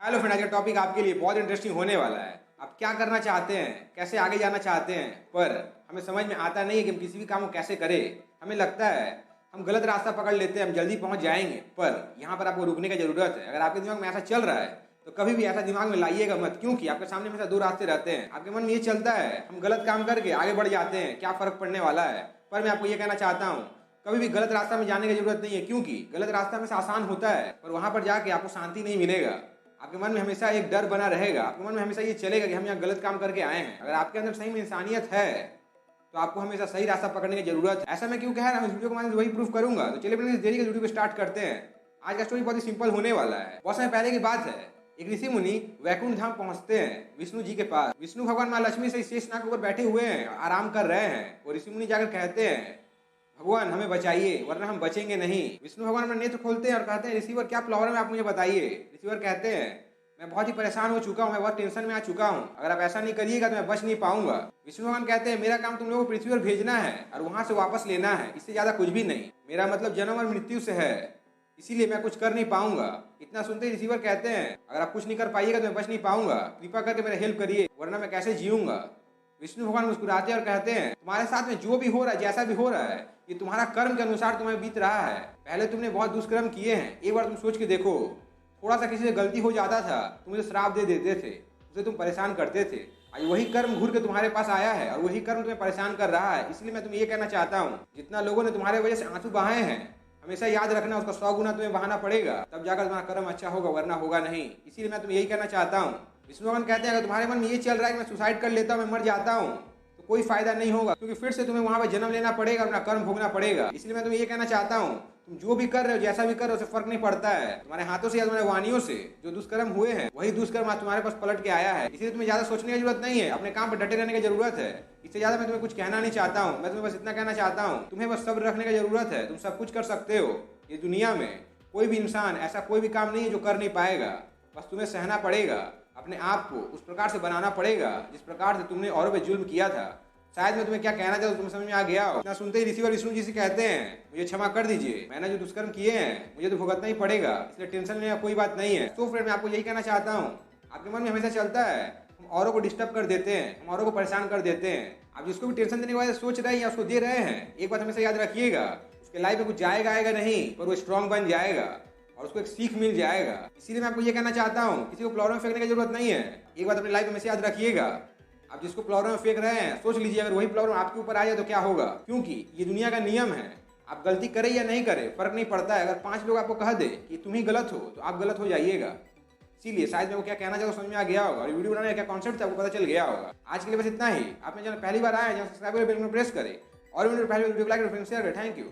Hello friend, आज का topic आपके लिए बहुत इंटरेस्टिंग होने वाला है। आप क्या करना चाहते हैं, कैसे आगे जाना चाहते हैं, पर हमें समझ में आता नहीं है कि हम किसी भी काम को कैसे करें। हमें लगता है हम गलत रास्ता पकड़ लेते हैं, हम जल्दी पहुंच जाएंगे, पर यहाँ पर आपको रुकने की जरूरत है। अगर आपके दिमाग में ऐसा चल रहा है तो कभी भी ऐसा दिमाग में लाइएगा मत, क्योंकि आपके सामने हमेशा दो रास्ते रहते हैं। आपके मन में ये चलता है हम गलत काम करके आगे बढ़ जाते हैं, क्या फर्क पड़ने वाला है। पर मैं आपको ये कहना चाहता हूँ, कभी भी गलत रास्ता में जाने की जरूरत नहीं है, क्योंकि गलत रास्ता में से आसान होता है पर वहां पर जाके आपको शांति नहीं मिलेगा। आपके मन में हमेशा एक डर बना रहेगा, आपके मन में हमेशा ये चलेगा कि हम यहाँ गलत काम करके आए हैं। अगर आपके अंदर सही में इंसानियत है तो आपको हमेशा सही रास्ता पकड़ने की जरूरत है। ऐसा मैं क्यों कह रहा हूँ, इस वीडियो के माध्यम से वही प्रूफ करूंगा। तो चलिए अपने देरी के वीडियो को स्टार्ट करते हैं। आज का स्टोरी बहुत ही सिंपल होने वाला है। बहुत समय पहले की बात है, एक ऋषि मुनि वैकुंठ धाम पहुंचते हैं विष्णु जी के पास। विष्णु भगवान माँ लक्ष्मी से शेषनाग के ऊपर बैठे हुए हैं, आराम कर रहे हैं। और ऋषि मुनि जाकर कहते हैं भगवान हमें बचाइए वरना हम बचेंगे नहीं। विष्णु भगवान अपना नेत्र खोलते हैं और कहते हैं ऋषिवर क्या प्रॉब्लम है, आप मुझे बताइए। ऋषिवर कहते हैं मैं बहुत ही परेशान हो चुका हूँ, मैं बहुत टेंशन में आ चुका हूँ, अगर आप ऐसा नहीं करिएगा तो मैं बच नहीं पाऊंगा। विष्णु भगवान कहते हैं मेरा काम तुम लोगों को पृथ्वी पर भेजना है और वहां से वापस लेना है, इससे ज्यादा कुछ भी नहीं। मेरा मतलब जन्म और मृत्यु से है, इसीलिए मैं कुछ कर नहीं पाऊंगा। इतना सुनते ही ऋषिवर कहते हैं अगर आप कुछ नहीं कर पाइएगा तो मैं बच नहीं पाऊंगा, कृपा करके मेरा हेल्प करिए वरना मैं कैसे जीऊंगा। विष्णु भगवान मुस्कुराते हैं और कहते हैं तुम्हारे साथ में जो भी हो रहा है, जैसा भी हो रहा है, ये तुम्हारा कर्म के अनुसार तुम्हें बीत रहा है। पहले तुमने बहुत दुष्कर्म किए हैं, एक बार तुम सोच के देखो। थोड़ा सा किसी से गलती हो जाता था तुम मुझे श्राप दे देते थे, उसे तुम परेशान करते थे। आज वही कर्म घूर के तुम्हारे पास आया है और वही कर्म तुम्हें परेशान कर रहा है। इसलिए मैं तुम्हें ये कहना चाहता हूँ, जितना लोगों ने तुम्हारे वजह से आंसू बहाए हैं, हमेशा याद रखना उसका 100 गुना तुम्हें बहाना पड़ेगा, तब जाकर तुम्हारा कर्म अच्छा होगा, वरना होगा नहीं। इसीलिए मैं तुम्हें यही कहना चाहता हूँ। विष्णु भगवान कहते हैं अगर तुम्हारे मन में ये चल रहा है कि मैं सुसाइड कर लेता हूँ, मैं मर जाता हूँ, तो कोई फायदा नहीं होगा, क्योंकि फिर से तुम्हें वहां पर जन्म लेना पड़ेगा, अपना कर्म भोगना पड़ेगा। इसलिए मैं तुम्हें ये कहना चाहता हूँ तुम जो भी कर रहे हो, जैसा भी कर रहे हो, उससे फर्क नहीं पड़ता है। तुम्हारे हाथों से या तुम्हारे वाणियों से जो दुष्कर्म हुए हैं वही दुष्कर्म आज तुम्हारे पास पलट के आया है। इसलिए तुम्हें ज्यादा सोचने की जरूरत नहीं है, अपने काम पर डटे रहने की जरूरत है। इससे ज्यादा मैं तुम्हें कुछ कहना नहीं चाहता हूँ। मैं तुम्हें बस इतना कहना चाहता हूँ, तुम्हें बस सब्र रखने की जरूरत है। तुम सब कुछ कर सकते हो। ये दुनिया में कोई भी इंसान ऐसा कोई भी काम नहीं है जो कर नहीं पाएगा। बस तुम्हें सहना पड़ेगा, अपने आप को उस प्रकार से बनाना पड़ेगा जिस प्रकार से तुमने औरों पे जुल्म किया था। शायद मैं तुम्हें क्या कहना चाहता हूँ तुम्हें समझ में आ गया हो। इतना सुनते ही ऋषिवर विष्णु जी से कहते हैं मुझे क्षमा कर दीजिए, मैंने जो दुष्कर्म किए हैं मुझे तो भुगतना ही पड़ेगा, इसलिए टेंशन लेने का कोई बात नहीं है। तो फ्रेंड मैं आपको यही कहना चाहता हूँ, आपके मन में हमेशा चलता है हम औरों को डिस्टर्ब कर देते हैं, हम औरों को परेशान कर देते हैं। आप जिसको भी टेंशन देने के बाद सोच रहे हैं या उसको दे रहे हैं, एक बात हमेशा याद रखिएगा, उसके लाइफ में कुछ जाएगा आएगा नहीं, पर वो स्ट्रांग बन जाएगा और उसको एक सीख मिल जाएगा। इसीलिए मैं आपको ये कहना चाहता हूँ किसी को प्रॉब्लम फेंकने की जरूरत नहीं है। एक बात अपनी लाइफ में हमेशा याद रखिएगा, आप जिसको प्रॉब्लम फेंक रहे हैं सोच लीजिए अगर वही प्रॉब्लम आपके ऊपर आ जाए तो क्या होगा, क्योंकि ये दुनिया का नियम है। आप गलती करें या नहीं करें फर्क नहीं पड़ता है। अगर 5 लोग आपको कह दे कि तुम ही गलत हो तो आप गलत हो जाइएगा। इसीलिए शायद मैं वो क्या कहना चाहता हूँ समझ में आ गया होगा और वीडियो बनाने का क्या कॉन्सेप्ट था वो पता चल गया होगा। आज के लिए बस इतना ही। आपने चैनल पहली बार आए, सब्सक्राइब बेल को प्रेस करें और वीडियो पहले वीडियो को लाइक और शेयर करें। Thank you.